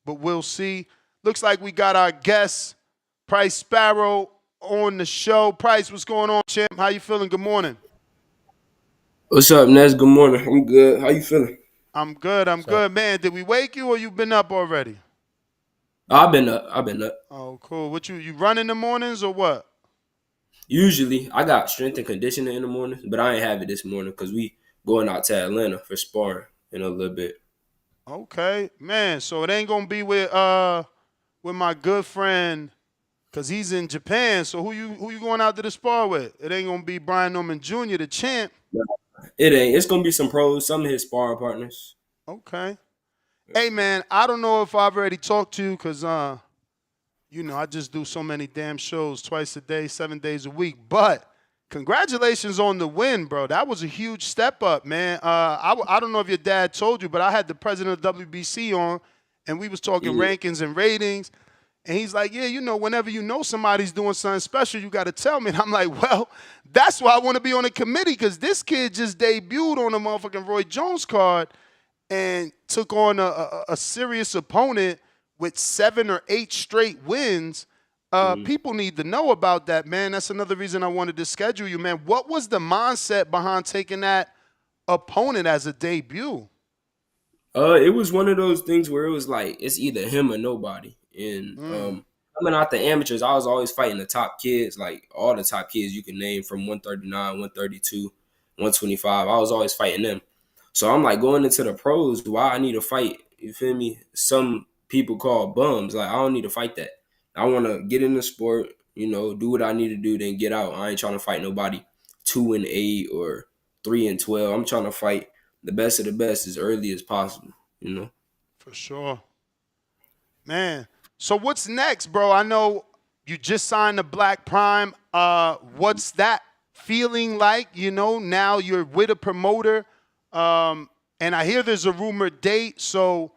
but we'll see. Looks like we got our guest, Pryce Sparrow, on the show. Pryce, what's going on, champ? How you feeling? Good morning. What's up, Ness? Good morning. I'm good. How you feeling? I'm good. I'm So good, man. Did we wake you or you been up already? I've been up. I've been up. Oh, cool. What you run in the mornings or what? Usually, I got strength and conditioning in the morning, but I ain't have it this morning because we going out to Atlanta for sparring in a little bit. Okay, man. So it ain't gonna be with my good friend, cause he's in Japan. So who you going out to the spar with? It ain't gonna be Brian Norman Jr., the champ. It ain't. It's gonna be some pros. Some of his sparring partners. Okay. Hey man, I don't know if I've already talked to you, cause I just do so many damn shows twice a day, 7 days a week. But congratulations on the win, bro. That was a huge step up, man. I don't know if your dad told you, but I had the president of WBC on, and we was talking Yeah. rankings and ratings. And he's like, yeah, whenever you know somebody's doing something special, you got to tell me. And I'm like, well, that's why I want to be on the committee, because this kid just debuted on the motherfucking Roy Jones card and took on a serious opponent with 7 or 8 straight wins. Mhm. People need to know about that, man. That's another reason I wanted to schedule you, man. What was the mindset behind taking that opponent as a debut? It was one of those things where it was like it's either him or nobody. And Mm, coming out the amateurs, I was always fighting the top kids, like all the top kids you can name from 139, 132, 125. I was always fighting them. So I'm like going into the pros, why I need to fight, you feel me? Some people call bums. Like I don't need to fight that. I wanna get in the sport, do what I need to do, then get out. I ain't trying to fight nobody 2-8 or 3-12. I'm trying to fight the best of the best as early as possible, you know. for sure. Man. So what's next, bro? I know you just signed the Black Prime. What's that feeling like? Now you're with a promoter. And I hear there's a rumored date. So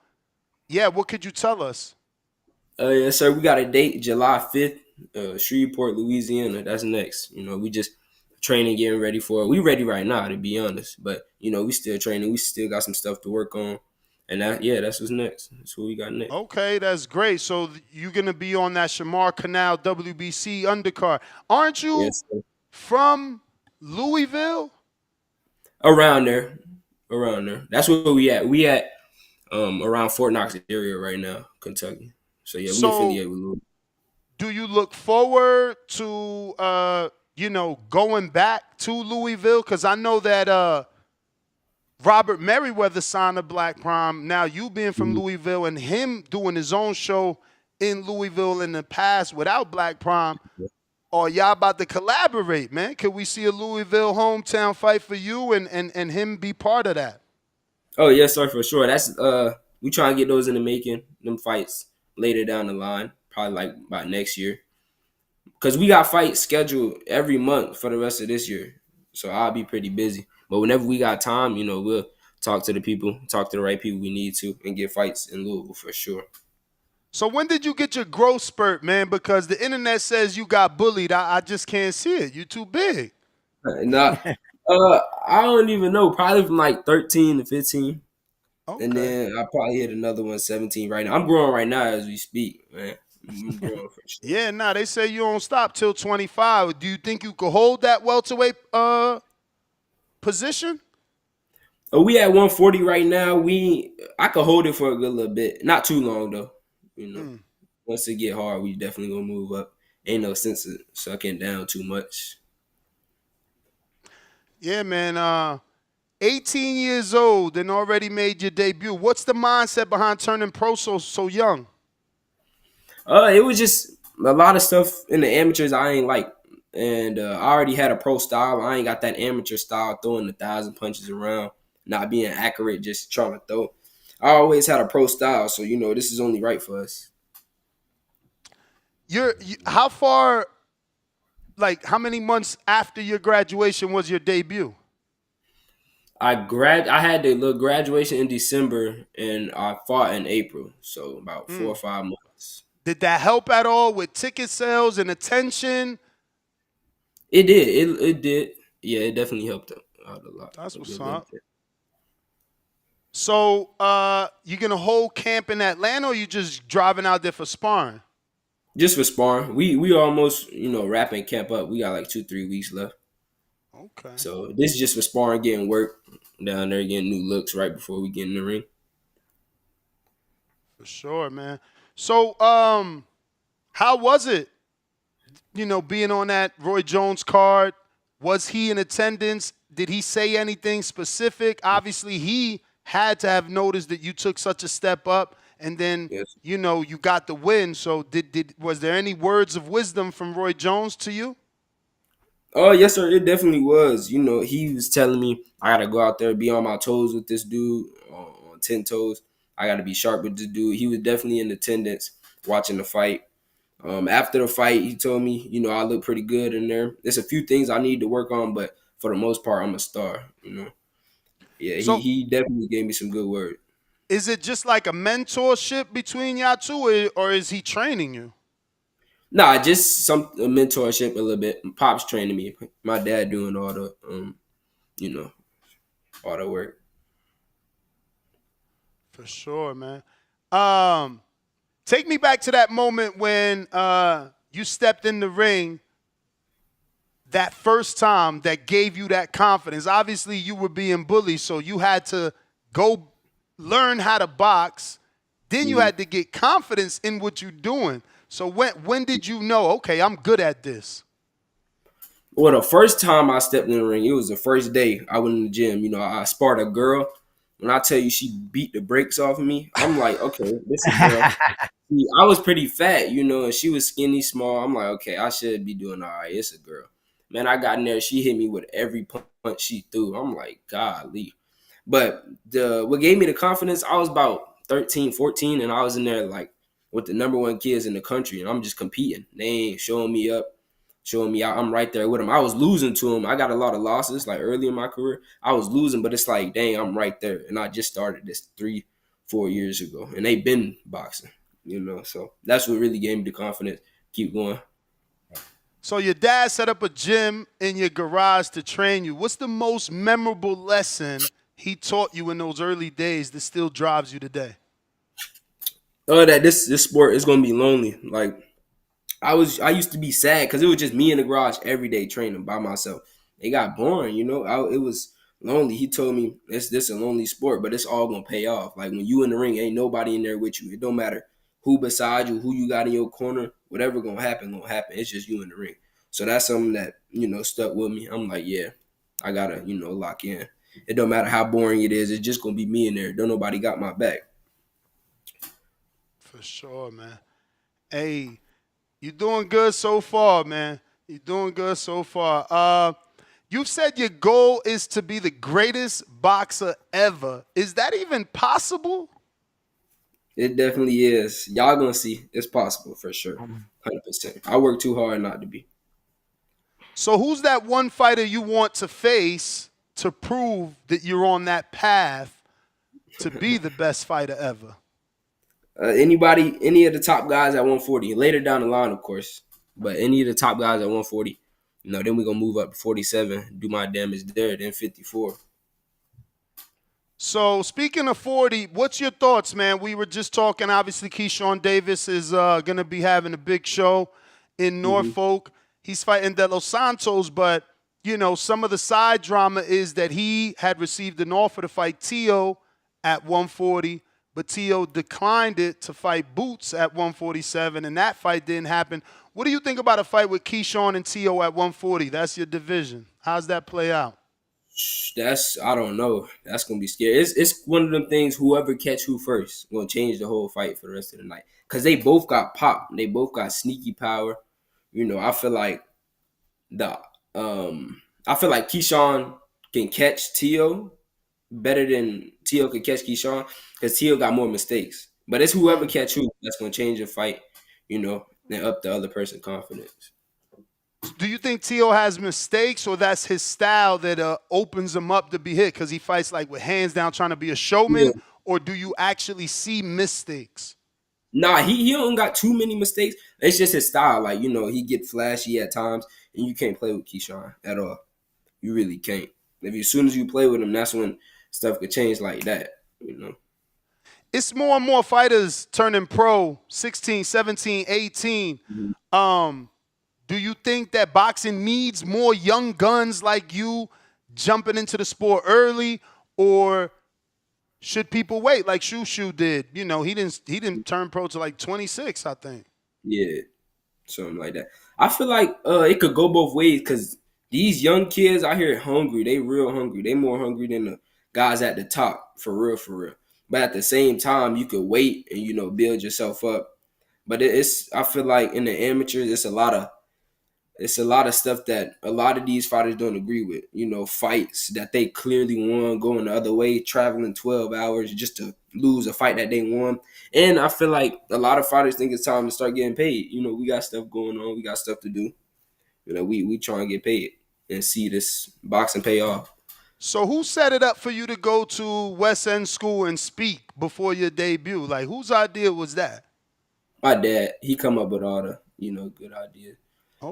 yeah, what could you tell us? Yes, sir. We got a date, July 5th, Shreveport, Louisiana. That's next. We just training, getting ready for it. We ready right now, to be honest. But we still training. We still got some stuff to work on, and that's what's next. That's what we got next. Okay, that's great. So you're gonna be on that Shamar Canal WBC undercard. Aren't you Yes, sir. from Louisville? Around there, around there. That's where we at. We at around Fort Knox area right now, Kentucky. So yeah, we So affiliate with Louisville. do you look forward to going back to Louisville? Because I know that Robert Merriweather signed a Black Prime. Now you being from Louisville and him doing his own show in Louisville in the past without Black Prime. Are y'all about to collaborate, man? Could we see a Louisville hometown fight for you and him be part of that? Oh yes, sir, for sure. That's we try and get those in the making, them fights later down the line, probably like by next year. Cause we got fights scheduled every month for the rest of this year. So I'll be pretty busy. But whenever we got time, we'll talk to the people, talk to the right people we need to, and get fights in Louisville for sure. So when did you get your growth spurt, man? Because the internet says you got bullied. I just can't see it. You too big. Nah, I don't even know. Probably from like 13 to 15. And Okay. then I probably hit another one 17 right now. I'm growing right now as we speak, man. I'm growing for sure. Yeah, nah, they say you don't stop till 25. Do you think you could hold that welterweight position? We at 140 right now. I could hold it for a good little bit. Not too long though. You know. Mm. Once it get hard, we definitely gonna move up. Ain't no sense of sucking down too much. Yeah, man. 18 years old and already made your debut. What's the mindset behind turning pro so young? It was just a lot of stuff in the amateurs I ain't like. And I already had a pro style. I ain't got that amateur style throwing 1,000 punches around, not being accurate, just trying to throw. I always had a pro style, so this is only right for us. How far, like how many months after your graduation was your debut? I had the little graduation in December and I fought in April, so about four or Mm. 5 months. Did that help at all with ticket sales and attention? It did. It did. Yeah, it definitely helped out a lot. That's A what's good little up. bit. So, you gonna hold camp in Atlanta, or you just driving out there for sparring? Just for sparring. We almost, wrapping camp up. We got like 2-3 weeks left. Okay, So this is just for sparring, getting work down there, getting new looks right before we get in the ring. for sure, man. So, how was it? Being on that Roy Jones card. Was he in attendance? Did he say anything specific? Obviously, he had to have noticed that you took such a step up, and then Yes. you got the win. So, did was there any words of wisdom from Roy Jones to you? Oh yes, sir. It definitely was. He was telling me I gotta go out there, be on my toes with this dude, on 10 toes. I gotta be sharp with this dude. He was definitely in attendance, watching the fight. After the fight, he told me, I look pretty good in there. There's a few things I need to work on, but for the most part, I'm a star. Yeah, he So, he definitely gave me some good word. is it just like a mentorship between y'all two, or is he training you? Nah, just some mentorship a little bit. Pops training me. My dad doing you know, all the work. For sure, man. Um, Take me back to that moment when you stepped in the ring that first time that gave you that confidence. Obviously, you were being bullied, so you had to go learn how to box. Then you Mhm. had to get confidence in what you're doing. So when did you know, okay, I'm good at this? Well, the first time I stepped in the ring, it was the first day I went in the gym. I sparred a girl. When I tell you she beat the brakes off of me, I'm like, okay, this a girl. See, I was pretty fat, and she was skinny, small. I'm like, okay, I should be doing all right. It's a girl. Man, I got in there. She hit me with every punch she threw. I'm like, golly. But the what gave me the confidence, I was about 13, 14, and I was in there like with the number one kids in the country, and I'm just competing. They ain't showing me up, showing me out. I'm right there with them. I was losing to them. I got a lot of losses like early in my career. I was losing, but it's like, dang, I'm right there. And I just started this 3-4 years ago, and they've been boxing. So that's what really gave me the confidence. Keep going. So your dad set up a gym in your garage to train you. What's the most memorable lesson he taught you in those early days that still drives you today? Oh, that this sport is gonna be lonely. Like I used to be sad because it was just me in the garage every day training by myself. It got boring. It was lonely. He told me it's this a lonely sport, but it's all gonna pay off. Like when you in the ring, ain't nobody in there with you. It don't matter who beside you, who you got in your corner, whatever gonna happen, gonna happen. It's just you in the ring. So that's something that, stuck with me. I'm like, yeah, I gotta, lock in. It don't matter how boring it is, it's just gonna be me in there. Don't nobody got my back. For sure, man. Hey, you're doing good so far, man. You're doing good so far. You've said your goal is to be the greatest boxer ever. Is that even possible? It definitely is. Y'all gonna see. It's possible for sure. 100%. I work too hard not to be. So who's that one fighter you want to face to prove that you're on that path to be the best fighter ever? Any of the top guys at 140. Later down the line, of course. But any of the top guys at 140. Then we're gonna move up to 47, do my damage there, then 54. So speaking of 40, what's your thoughts, man? We were just talking. Obviously, Keyshawn Davis is going to be having a big show in Mm-hmm. Norfolk. He's fighting De Los Santos, but some of the side drama is that he had received an offer to fight Tio at 140, but Tio declined it to fight Boots at 147, and that fight didn't happen. What do you think about a fight with Keyshawn and Tio at 140? That's your division. How's that play out? That's I don't know. That's gonna be scary. It's one of them things. Whoever catch who first gonna change the whole fight for the rest of the night. Cause they both got pop. They both got sneaky power. I feel like the I feel like Keyshawn can catch Tio better than Tio could catch Keyshawn because Tio got more mistakes. But it's whoever Mm. catch who that's gonna change the fight. And up the other person's confidence. Do you think Tio has mistakes, or that's his style that opens him up to be hit because he fights like with hands down trying to be a showman? Or do you actually see mistakes? Nah, he don't got too many mistakes. It's just his style. Like, he get flashy at times, and you can't play with Keyshawn at all. You really can't. As soon as you play with him, that's when stuff could change like that. You know. It's more and more fighters turning pro, 16, 17, 18. Mhm. Do you think that boxing needs more young guns like you jumping into the sport early, or should people wait like Shushu did? You know, he didn't turn pro to like 26, I think. Yeah, something like that. I feel like it could go both ways because these young kids out here hungry. They real hungry. They more hungry than the guys at the top, for real, for real. But at the same time, you could wait and build yourself up. But it's I feel like in the amateurs, it's a lot of stuff that a lot of these fighters don't agree with. Fights that they clearly won, going the other way, traveling 12 hours just to lose a fight that they won. And I feel like a lot of fighters think it's time to start getting paid. We got stuff going on, we got stuff to do. We try and get paid and see this boxing pay off. So who set it up for you to go to West End School and speak before your debut? Like, whose idea was that? My dad, he come up with all the good ideas.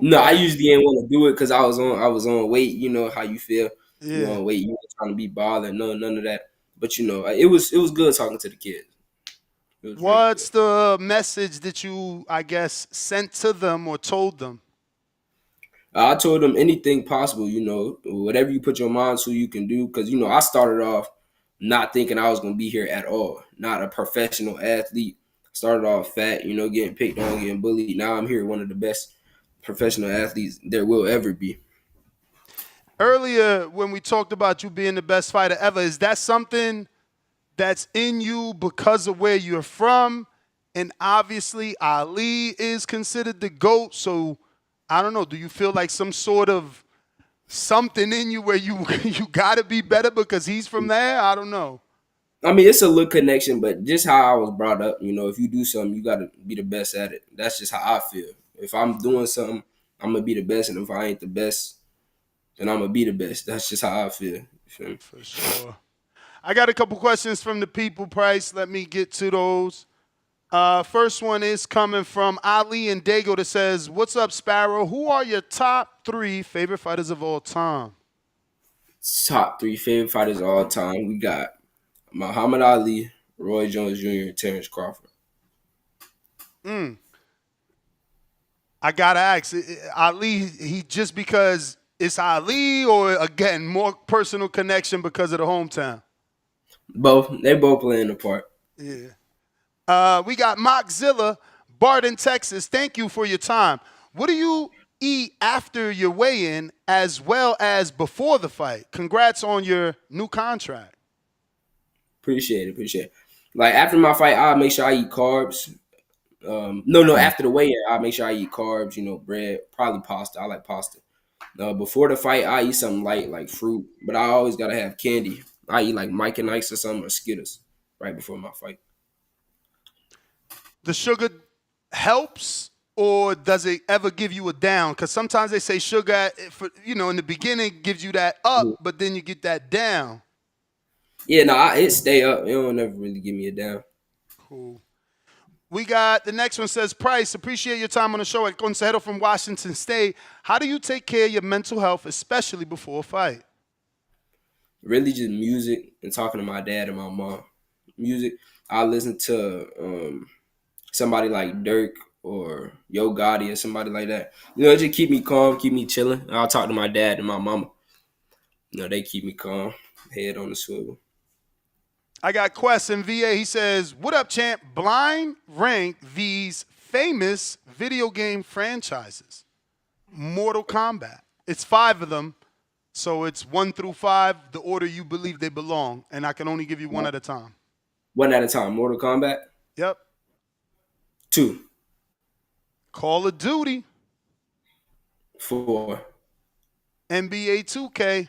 No, I Okay. usually didn't want to do it because I was on weight. You know how you feel. You Yeah. on weight. You ain't trying to be bothered. No, none of that. But it was good talking to the kids. It was really good. What's the message that you, I guess, sent to them or told them? I told them anything possible. Whatever you put your mind to, you can do. Because I started off not thinking I was gonna be here at all. Not a professional athlete. Started off fat. Getting picked on, getting bullied. Now I'm here, one of the best professional athletes there will ever be. Earlier, when we talked about you being the best fighter ever, is that something that's in you because of where you're from? And obviously, Ali is considered the GOAT. So I don't know. Do you feel like some sort of something in you where you you got to be better because he's from there? I don't know. I mean, it's a little connection, but just how I was brought up, if you do something, you got to be the best at it. That's just how I feel. If I'm doing something, I'm going to be the best. And if I ain't the best, then I'm going to be the best. That's just how I feel. You feel me? For sure. I got a couple questions from the people, Pryce. Let me get to those. First one is coming from Ali and Dago that says, "What's up, Sparrow? Who are your top 3 favorite fighters of all time?" Top 3 favorite fighters of all time. We got Muhammad Ali, Roy Jones Jr., and Terrence Crawford. Mm. I gotta ask, Ali, he just because it's Ali, or again more personal connection because of the hometown? Both. They both playing a part. Yeah. We got Mockzilla, Barton, Texas. Thank you for your time. What do you eat after your weigh-in as well as before the fight? Congrats on your new contract. Appreciate it. Appreciate it. Like, after my fight, I'll make sure I eat carbs. No, after the weigh-in, I'll make sure I eat carbs, bread, probably pasta. I like pasta. Before the fight, I eat something light like fruit, but I always gotta have candy. I eat like Mike and Ice or something or Skittles right before my fight. The sugar helps, or does it ever give you a down? Because sometimes they say sugar, in the beginning gives you that up, but then you get that down. Yeah, no, it stay up. It don't never really give me a down. Cool. We got the next one says, "Pryce, appreciate your time on the show at Consejero from Washington State. How do you take care of your mental health, especially before a fight?" Really, just music and talking to my dad and my mom. Music. I listen to somebody like Dirk or Yo Gotti or somebody like that. It just keep me calm, keep me chilling. I'll talk to my dad and my mama. They keep me calm, head on the swivel. I got Quest in VA. He says, "What up, champ? Blind rank these famous video game franchises. Mortal Kombat. It's 5 of them. So it's 1 through 5, the order you believe they belong. And I can only give you one at a time." One at a time. Mortal Kombat. Yep. 2. Call of Duty. 4. NBA 2K.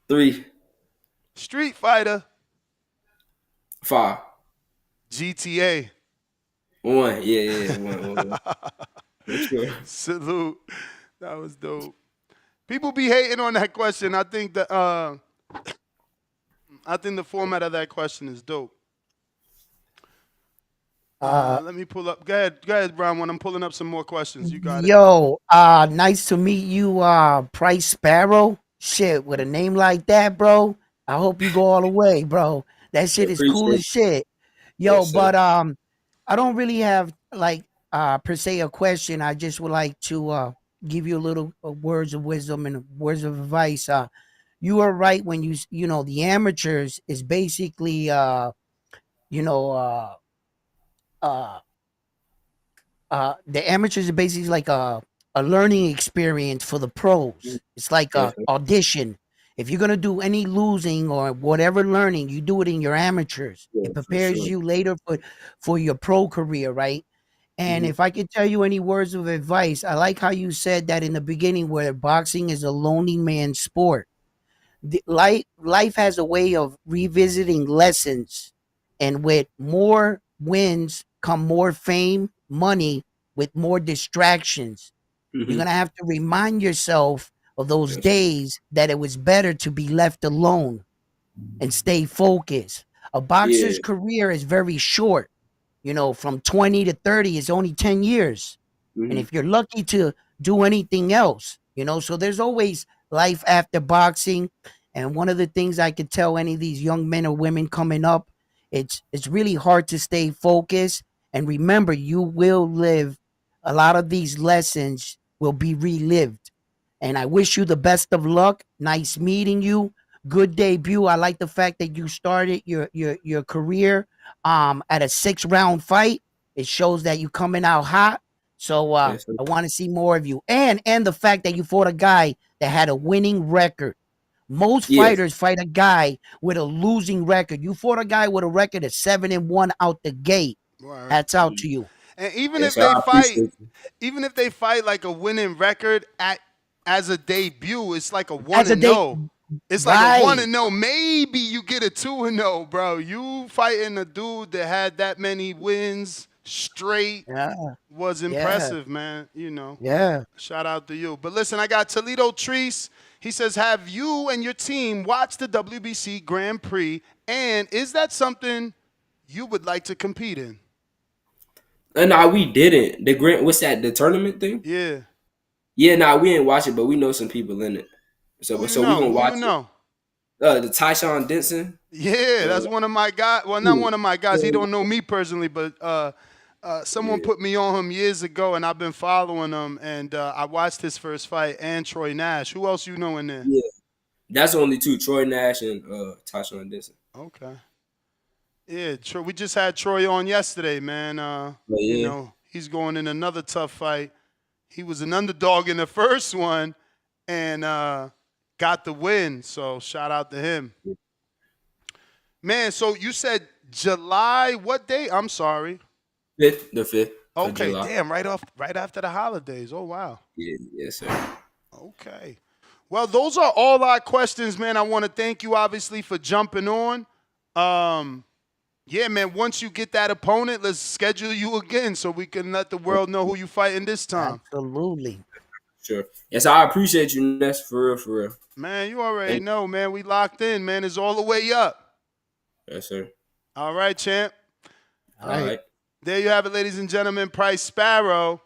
3. Street Fighter. 5. GTA. 1. Yeah. 1. For sure. Salute. That was dope. People be hating on that question. I think the format of that question is dope. Let me pull up. Go ahead, Brown. When I'm pulling up some more questions, you got it. Yo, nice to meet you, Pryce Sparrow. shit, with a name like that, bro, I hope you go all the way, bro. That shit is cool Appreciate as it. shit. Yo, Yes, sir. but I don't really have like per se a question. I just would like to give you a little words of wisdom and words of advice. You are right when you know the amateurs is basically you know uh the amateurs are basically like a learning experience for the pros. It's like Yes, a sir. audition. If you're gonna do any losing or whatever learning, you do it in your amateurs. Yeah, It for prepares sure. you later for your pro career, right? And Hmm. if I could tell you any words of advice, I like how you said that in the beginning, where boxing is a lonely man's sport. Life has a way of revisiting lessons, and with more wins come more fame, money, with more distractions. You're Hmm. gonna have to remind yourself of those Yes, sir. days that it was better to be left alone and stay focused. A boxer's Yeah. career is very short. You know, from 20 to 30 is only 10 years. And Hmm. if you're lucky to do anything else, you know, so there's always life after boxing. And one of the things I could tell any of these young men or women coming up, it's really hard to stay focused. And remember, you will live, a lot of these lessons will be relived. And I wish you the best of luck. Nice meeting you. Good debut. I like the fact that you started your career at a 6 round fight. It shows that you coming out hot. So Yes, sir. I want to see more of you. And the fact that you fought a guy that had a winning record. Most Yes. fighters fight a guy with a losing record. You fought a guy with a record of 7-1 out the gate. Word. Hats out to you. And even Yes, if sir. they I fight, appreciate you. even if they fight like a winning record at as a debut, it's like a one As a and date, no. It's like a one right? and no. Maybe you get a 2-0, bro. You fighting a dude that had that many wins straight Yeah, was yeah, impressive, man. You know, yeah. shout out to you. But listen, I got Toledo Treese. He says, have you and your team watched the WBC Grand Prix? And is that something you would like to compete in? Nah, we didn't. The grant, what's that? The tournament thing? Yeah. Yeah, nah, we didn't watch it, but we know some people in it. Who So, you so we know? gonna Who you watch it. know? The Tyshawn Denson. Yeah, Uh, that's one of my guys. Well, not yeah, one of my guys. He don't know me personally, but someone yeah, put me on him years ago, and I've been following him. And I watched his first fight and Troy Nash. Who else you know in there? yeah. That's only two: Troy Nash and Tyshawn Denson. Okay. Yeah, we just had Troy on yesterday, man. But You yeah, know, he's going in another tough fight. He was an underdog in the first one and got the win. So shout out to him. Man, so you said July, what day? I'm sorry. the 5th of Okay, July. damn, right after the holidays. Oh wow. Yeah, yes, sir. Okay. Well, those are all our questions, man. I want to thank you obviously for jumping on. Um, yeah, man, once you get that opponent, let's schedule you again so we can let the world know who you fighting this time. Absolutely. Sure. Yes, I appreciate you, Ness, for real, for real. Man, you already Thank know, man. We locked in, man. It's all the way up. you. Yes, sir. All right, champ. All All right. right. There you have it, ladies and gentlemen. Pryce Sparrow.